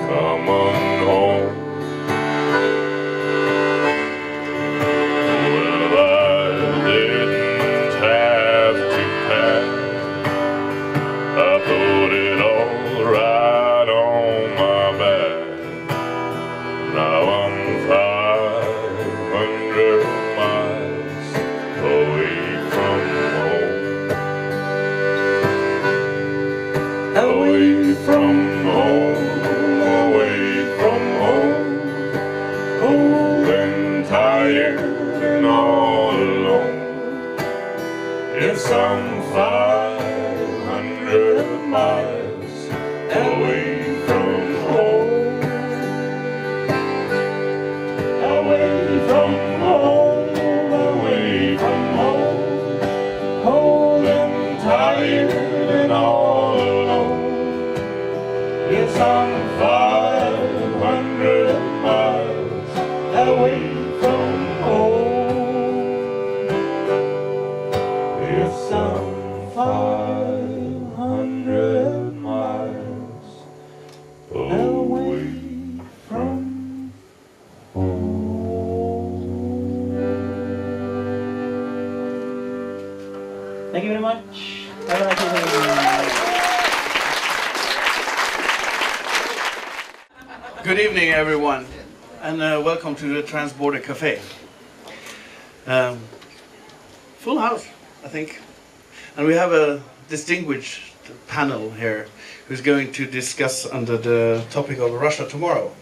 coming home. Well, I didn't have to pack. I put it all right on my back. Now I'm 500 miles away from home. Away from home, away from home. Cold and tired and all alone. Yes, I'm 500 miles away from home. Away from home, away from home. Cold and tired and all alone. Yes, I'm 500 miles away from home. Yes, I'm 500 miles away from home. Thank you very much. Have a nice evening. Good evening, everyone, and welcome to the Transborder Café. Full house, I think, and we have a distinguished panel here who's going to discuss under the topic of Russia tomorrow.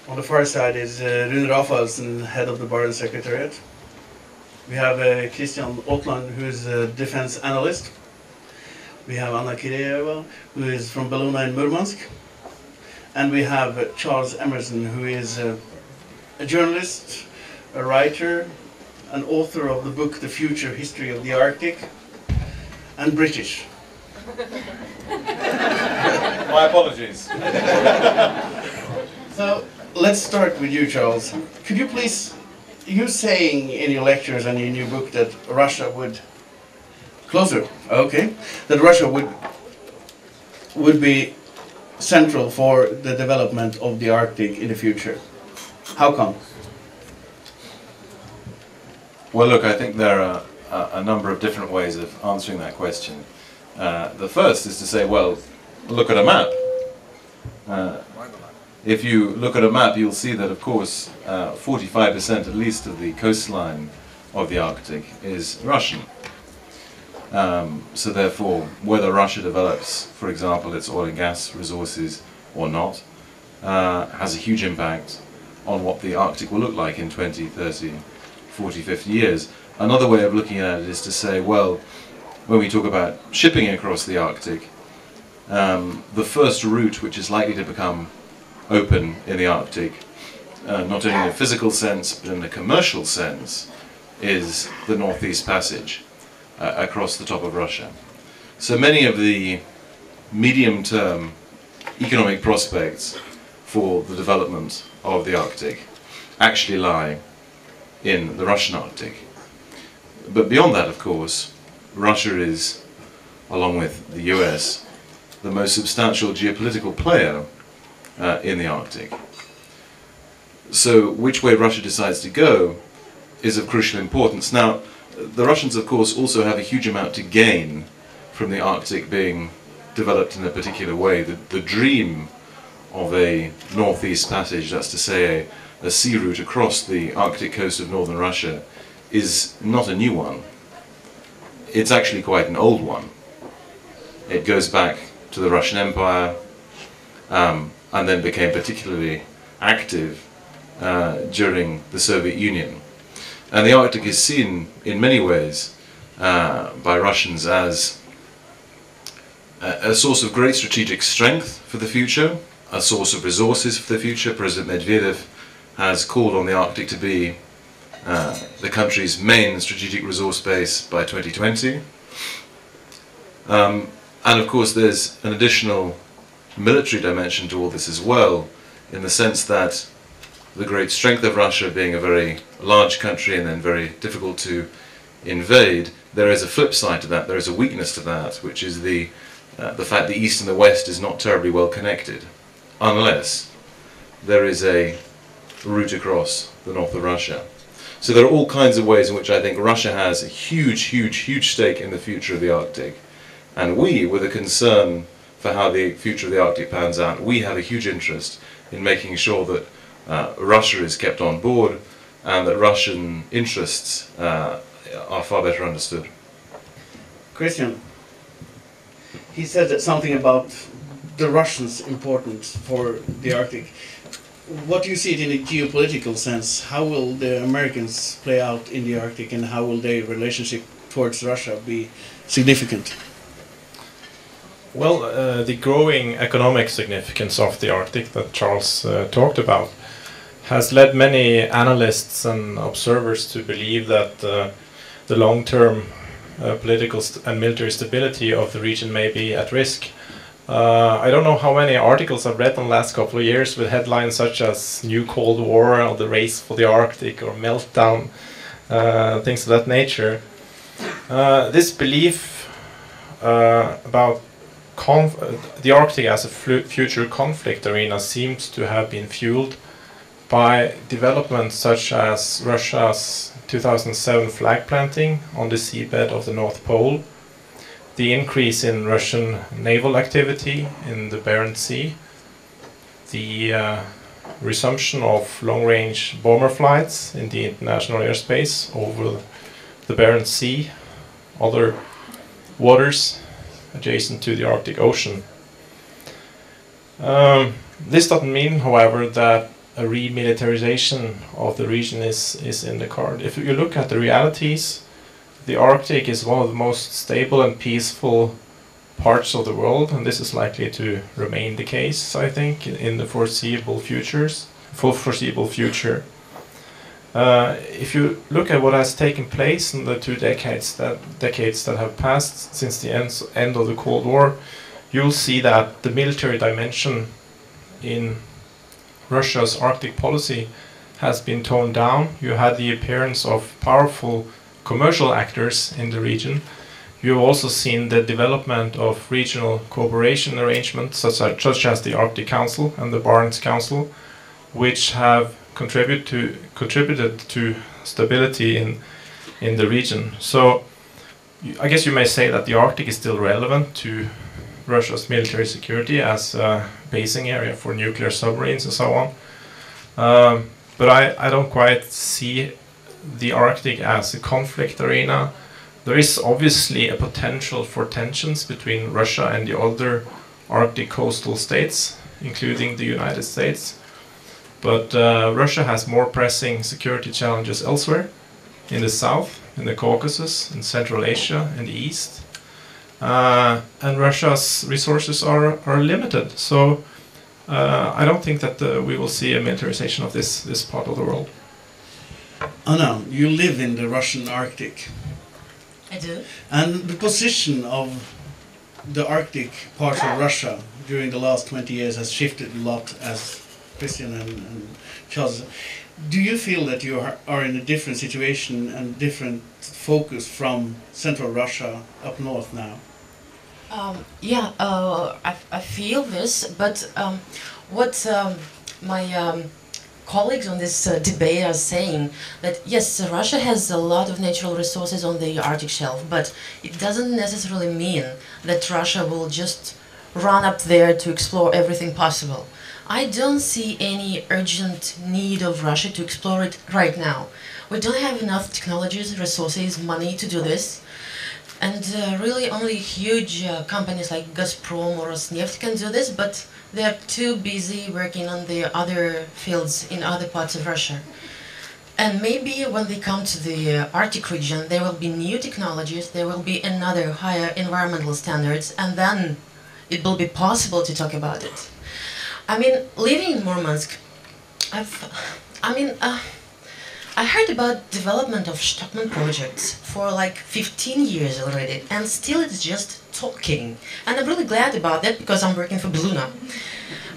On the far side is Rune Rafaelsen, head of the Barents Secretariat. We have Kristian Åtland, who is a defense analyst. We have Kireeva, who is from Bologna in Murmansk. And we have Charles Emmerson, who is a journalist, a writer, an author of the book The Future History of the Arctic, and British. My apologies. So let's start with you, Charles. Could you please, you saying in your lectures and in your book that Russia would, closer, okay, that Russia would be central for the development of the Arctic in the future. How come? Well, look, I think there are a number of different ways of answering that question. The first is to say, well, look at a map. If you look at a map, you'll see that, of course, 45% at least of the coastline of the Arctic is Russian. So therefore, whether Russia develops, for example, its oil and gas resources or not, has a huge impact on what the Arctic will look like in 20, 30, 40, 50 years. Another way of looking at it is to say, well, when we talk about shipping across the Arctic, the first route which is likely to become open in the Arctic, not only in a physical sense, but in a commercial sense, is the Northeast Passage. Across the top of Russia. So many of the medium-term economic prospects for the development of the Arctic actually lie in the Russian Arctic. But beyond that, of course, Russia is, along with the US, the most substantial geopolitical player in the Arctic. So which way Russia decides to go is of crucial importance. Now, the Russians, of course, also have a huge amount to gain from the Arctic being developed in a particular way. The dream of a Northeast Passage, that's to say a sea route across the Arctic coast of northern Russia, is not a new one. It's actually quite an old one. It goes back to the Russian Empire and then became particularly active during the Soviet Union. And the Arctic is seen in many ways by Russians as a source of great strategic strength for the future, a source of resources for the future. President Medvedev has called on the Arctic to be the country's main strategic resource base by 2020. And of course there's an additional military dimension to all this as well, in the sense that the great strength of Russia being a very large country and then very difficult to invade, there is a flip side to that, there is a weakness to that, which is the fact the East and the West is not terribly well connected. unless there is a route across the north of Russia. So there are all kinds of ways in which I think Russia has a huge stake in the future of the Arctic. And we, with a concern for how the future of the Arctic pans out, we have a huge interest in making sure that Russia is kept on board and that Russian interests are far better understood. Kristian, he said something about the Russians' importance for the Arctic. What do you see it in a geopolitical sense? How will the Americans play out in the Arctic, and how will their relationship towards Russia be significant? Well, the growing economic significance of the Arctic that Charles talked about has led many analysts and observers to believe that the long-term political and military stability of the region may be at risk. I don't know how many articles I've read in the last couple of years with headlines such as New Cold War or the race for the Arctic or meltdown, things of that nature. This belief about the Arctic as a future conflict arena seems to have been fueled by developments such as Russia's 2007 flag planting on the seabed of the North Pole, the increase in Russian naval activity in the Barents Sea, the resumption of long-range bomber flights in the international airspace over the Barents Sea, other waters adjacent to the Arctic Ocean. This doesn't mean, however, that a remilitarization of the region is in the card. If you look at the realities, the Arctic is one of the most stable and peaceful parts of the world, and this is likely to remain the case, I think, in the foreseeable future. If you look at what has taken place in the 2 decades that have passed since the end of the Cold War, you'll see that the military dimension in Russia's Arctic policy has been toned down. You had the appearance of powerful commercial actors in the region. You've also seen the development of regional cooperation arrangements such as the Arctic Council and the Barents Council, which have contributed to stability in the region. So I guess you may say that the Arctic is still relevant to Russia's military security as a basing area for nuclear submarines and so on. But I don't quite see the Arctic as a conflict arena. There is obviously a potential for tensions between Russia and the other Arctic coastal states, including the United States. But Russia has more pressing security challenges elsewhere, in the south, in the Caucasus, in Central Asia, in the east. And Russia's resources are limited. So I don't think that we will see a militarization of this part of the world. Anna, you live in the Russian Arctic. I do. And the position of the Arctic part of Russia during the last 20 years has shifted a lot, as Kristian and Charles. Do you feel that you are in a different situation and different focus from central Russia up north now? I feel this, but what my colleagues on this debate are saying, that yes, Russia has a lot of natural resources on the Arctic shelf, but it doesn't necessarily mean that Russia will just run up there to explore everything possible. I don't see any urgent need of Russia to explore it right now. We don't have enough technologies, resources, money to do this. And really only huge companies like Gazprom or Rosneft can do this, but they're too busy working on the other fields in other parts of Russia. And maybe when they come to the Arctic region, there will be new technologies, there will be another higher environmental standards, and then it will be possible to talk about it. I mean, living in Murmansk, I heard about development of Stockman projects for like 15 years already, and still it's just talking. And I'm really glad about that because I'm working for Bluna.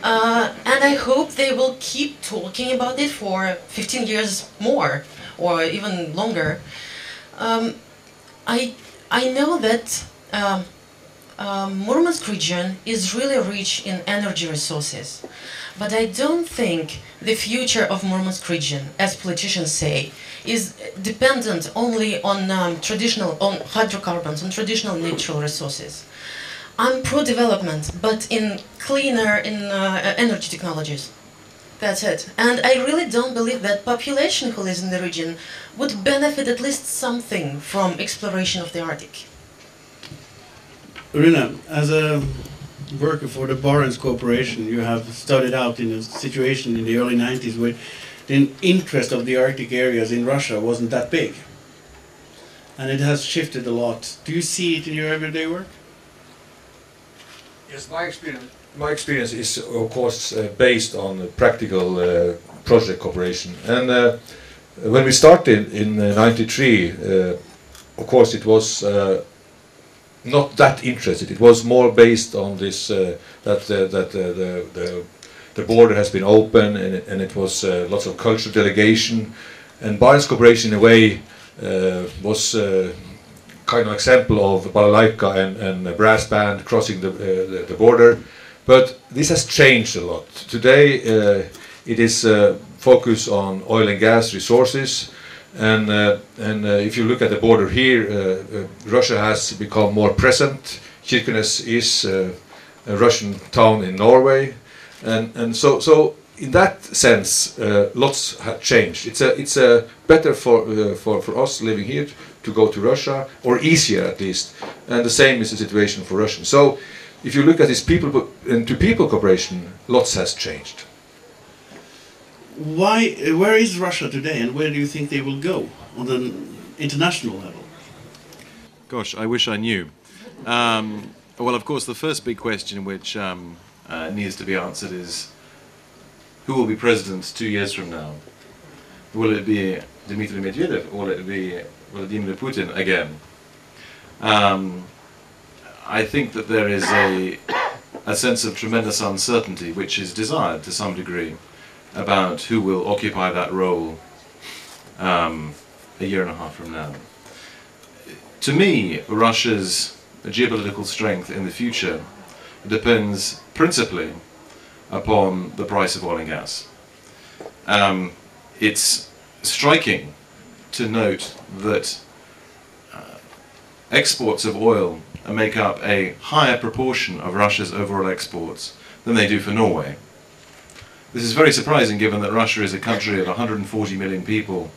And I hope they will keep talking about it for 15 years more, or even longer. I know that Murmansk region is really rich in energy resources. But I don't think the future of Murmansk region, as politicians say, is dependent only on on hydrocarbons, on traditional natural resources. I'm pro-development, but in cleaner energy technologies. That's it. And I really don't believe that population who lives in the region would benefit at least something from exploration of the Arctic. Rune, as a worker for the Barents Corporation, you have started out in a situation in the early 90s where the interest of the Arctic areas in Russia wasn't that big. And it has shifted a lot. Do you see it in your everyday work? Yes, my experience is of course based on practical project cooperation. And when we started in '93, of course it was not that interested. It was more based on this that the border has been open, and it was lots of cultural delegation, and Barents Cooperation in a way was kind of example of balalaika and a brass band crossing the border. But this has changed a lot. Today it is focused on oil and gas resources. And if you look at the border here, Russia has become more present. Kirkenes is a Russian town in Norway, and so in that sense, lots have changed. It's better for us living here to go to Russia, or easier at least. And the same is the situation for Russians. So if you look at this people-to-people cooperation, lots has changed. Where is Russia today, and where do you think they will go on an international level? Gosh, I wish I knew. Well, of course, the first big question which needs to be answered is, who will be president 2 years from now? Will it be Dmitry Medvedev, or will it be Vladimir Putin again? I think that there is a sense of tremendous uncertainty which is desired to some degree about who will occupy that role a year and a half from now. To me, Russia's geopolitical strength in the future depends principally upon the price of oil and gas. It's striking to note that exports of oil make up a higher proportion of Russia's overall exports than they do for Norway. This is very surprising given that Russia is a country of 140 million people.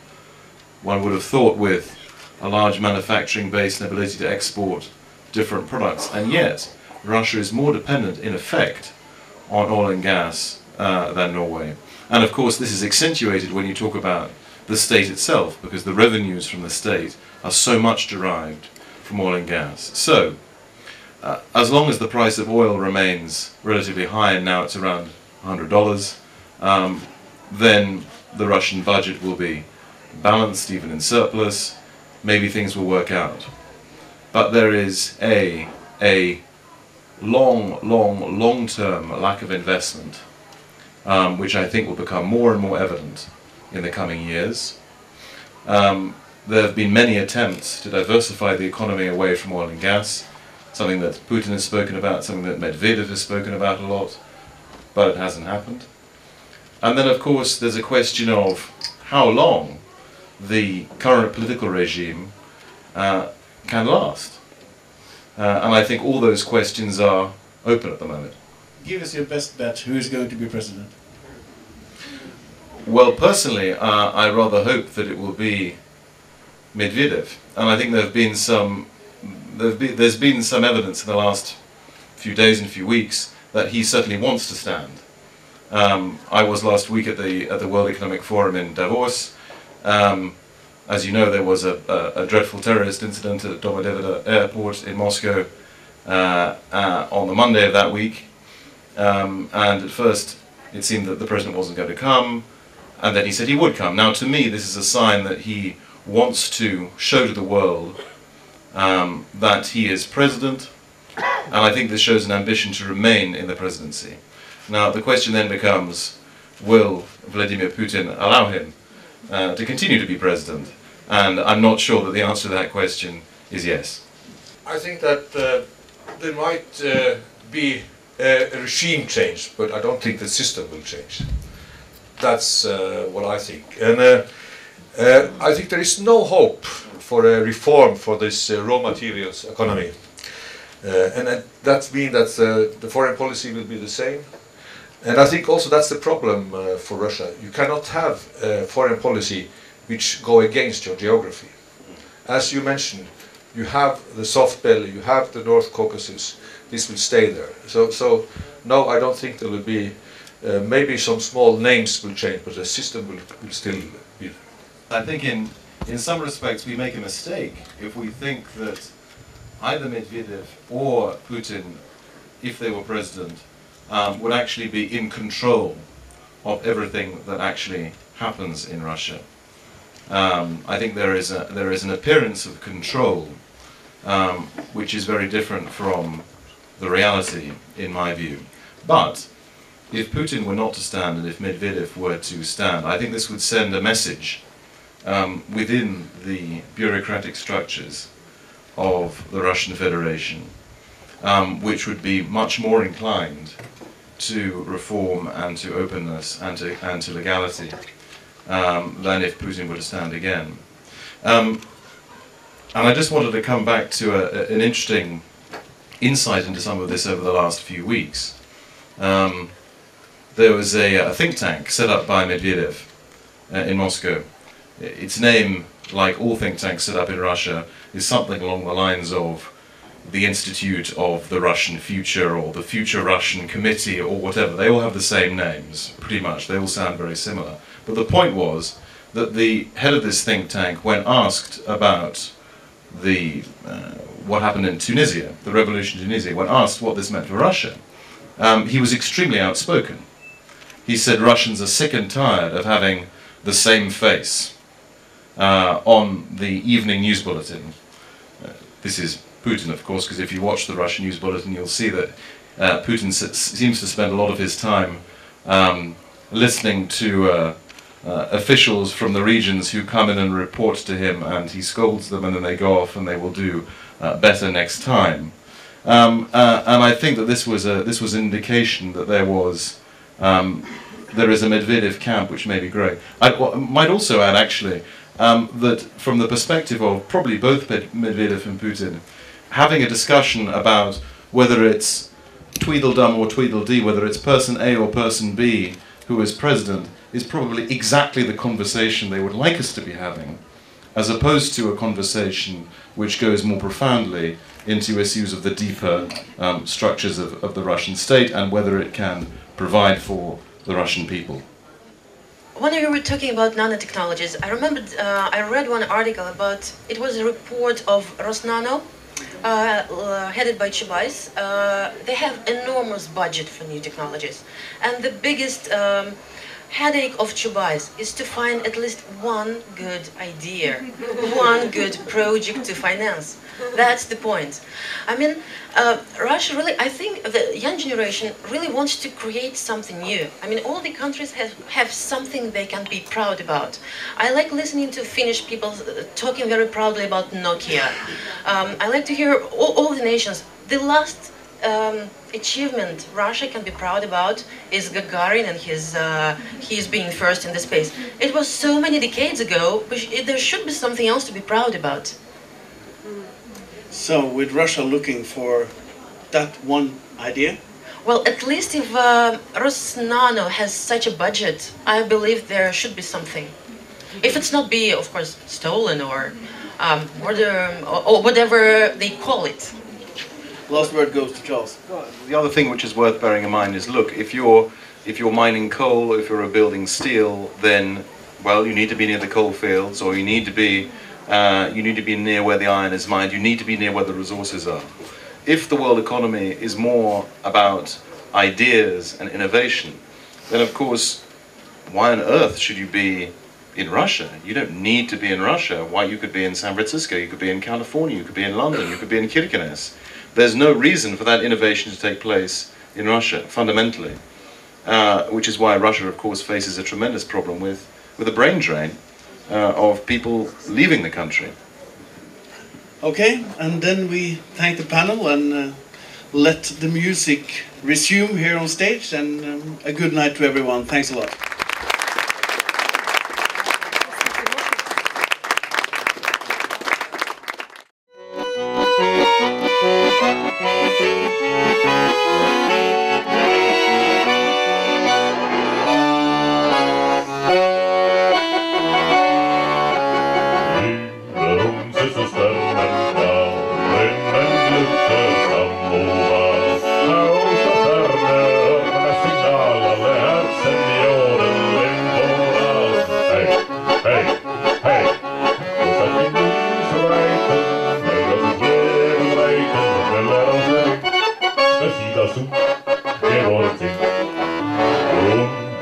One would have thought with a large manufacturing base and ability to export different products, and yet Russia is more dependent in effect on oil and gas than Norway. And of course this is accentuated when you talk about the state itself, because the revenues from the state are so much derived from oil and gas. So as long as the price of oil remains relatively high, and now it's around $100, then the Russian budget will be balanced, even in surplus. Maybe things will work out. But there is a long-term lack of investment, which I think will become more and more evident in the coming years. There have been many attempts to diversify the economy away from oil and gas, something that Putin has spoken about, something that Medvedev has spoken about a lot, but it hasn't happened. And then of course there's a question of how long the current political regime can last. And I think all those questions are open at the moment. Give us your best bet. Who is going to be president? Well, personally, I rather hope that it will be Medvedev, and I think there's been some evidence in the last few days and few weeks that he certainly wants to stand. I was last week at the World Economic Forum in Davos. As you know, there was a dreadful terrorist incident at Domodedovo airport in Moscow on the Monday of that week, and at first it seemed that the president wasn't going to come, and then he said he would come. Now, to me, this is a sign that he wants to show to the world that he is president, and I think this shows an ambition to remain in the presidency. Now, the question then becomes, will Vladimir Putin allow him to continue to be president? And I'm not sure that the answer to that question is yes. I think that there might be a regime change, but I don't think the system will change. That's what I think. And I think there is no hope for a reform for this raw materials economy. And that means that the foreign policy will be the same. And I think also that's the problem for Russia. You cannot have a foreign policy which go against your geography. As you mentioned, you have the soft belly, you have the North Caucasus. This will stay there. So no, I don't think there will be. Maybe some small names will change, but the system will still be there. I think in some respects we make a mistake if we think that either Medvedev or Putin, if they were president, would actually be in control of everything that actually happens in Russia. I think there is an appearance of control which is very different from the reality, in my view. But if Putin were not to stand and if Medvedev were to stand, I think this would send a message within the bureaucratic structures of the Russian Federation, which would be much more inclined to reform and to openness and to legality than if Putin were to stand again. And I just wanted to come back to an interesting insight into some of this over the last few weeks. There was a think tank set up by Medvedev in Moscow. Its name, like all think tanks set up in Russia, is something along the lines of the Institute of the Russian Future or the Future Russian Committee or whatever. They all have the same names, pretty much. They all sound very similar. But the point was that the head of this think tank, when asked about what happened in Tunisia, the revolution in Tunisia, when asked what this meant for Russia, he was extremely outspoken. He said Russians are sick and tired of having the same face on the evening news bulletin. This is Putin, of course, because if you watch the Russian news bulletin, you'll see that Putin seems to spend a lot of his time listening to officials from the regions who come in and report to him, and he scolds them, and then they go off and they will do better next time. And I think that this was an indication that there is a Medvedev camp which may be growing. I might also add, actually, that from the perspective of probably both Medvedev and Putin, having a discussion about whether it's Tweedledum or Tweedledee, whether it's person A or person B who is president, is probably exactly the conversation they would like us to be having, as opposed to a conversation which goes more profoundly into issues of the deeper structures of the Russian state and whether it can provide for the Russian people. When you were talking about nanotechnologies, I remembered I read one article about, it was a report of Rosnano, headed by Chubais. They have enormous budget for new technologies, and the biggest headache of Chubais is to find at least one good idea, one good project to finance. That's the point. I mean, Russia really, I think the young generation really wants to create something new. I mean, all the countries have something they can be proud about. I like listening to Finnish people talking very proudly about Nokia. I like to hear all the nations. The last achievement Russia can be proud about is Gagarin and he's being first in the space. It was so many decades ago, but there should be something else to be proud about. So, with Russia looking for that one idea? Well, at least if Rosnano has such a budget, I believe there should be something. If it's not be, of course, stolen or whatever they call it. Last word goes to Charles. Well, the other thing which is worth bearing in mind is, look, if you're mining coal, if you're building steel, then, well, you need to be near the coal fields, or you need to be near where the iron is mined. You need to be near where the resources are. If the world economy is more about ideas and innovation, then of course, why on earth should you be in Russia? You don't need to be in Russia. Why, you could be in San Francisco, you could be in California, you could be in London, you could be in Kirkenes. There's no reason for that innovation to take place in Russia, fundamentally. Which is why Russia, of course, faces a tremendous problem with a brain drain of people leaving the country. Okay, and then we thank the panel, and let the music resume here on stage, and a good night to everyone. Thanks a lot.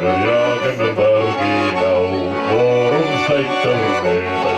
Under jagen med berg i dag, våren steikter med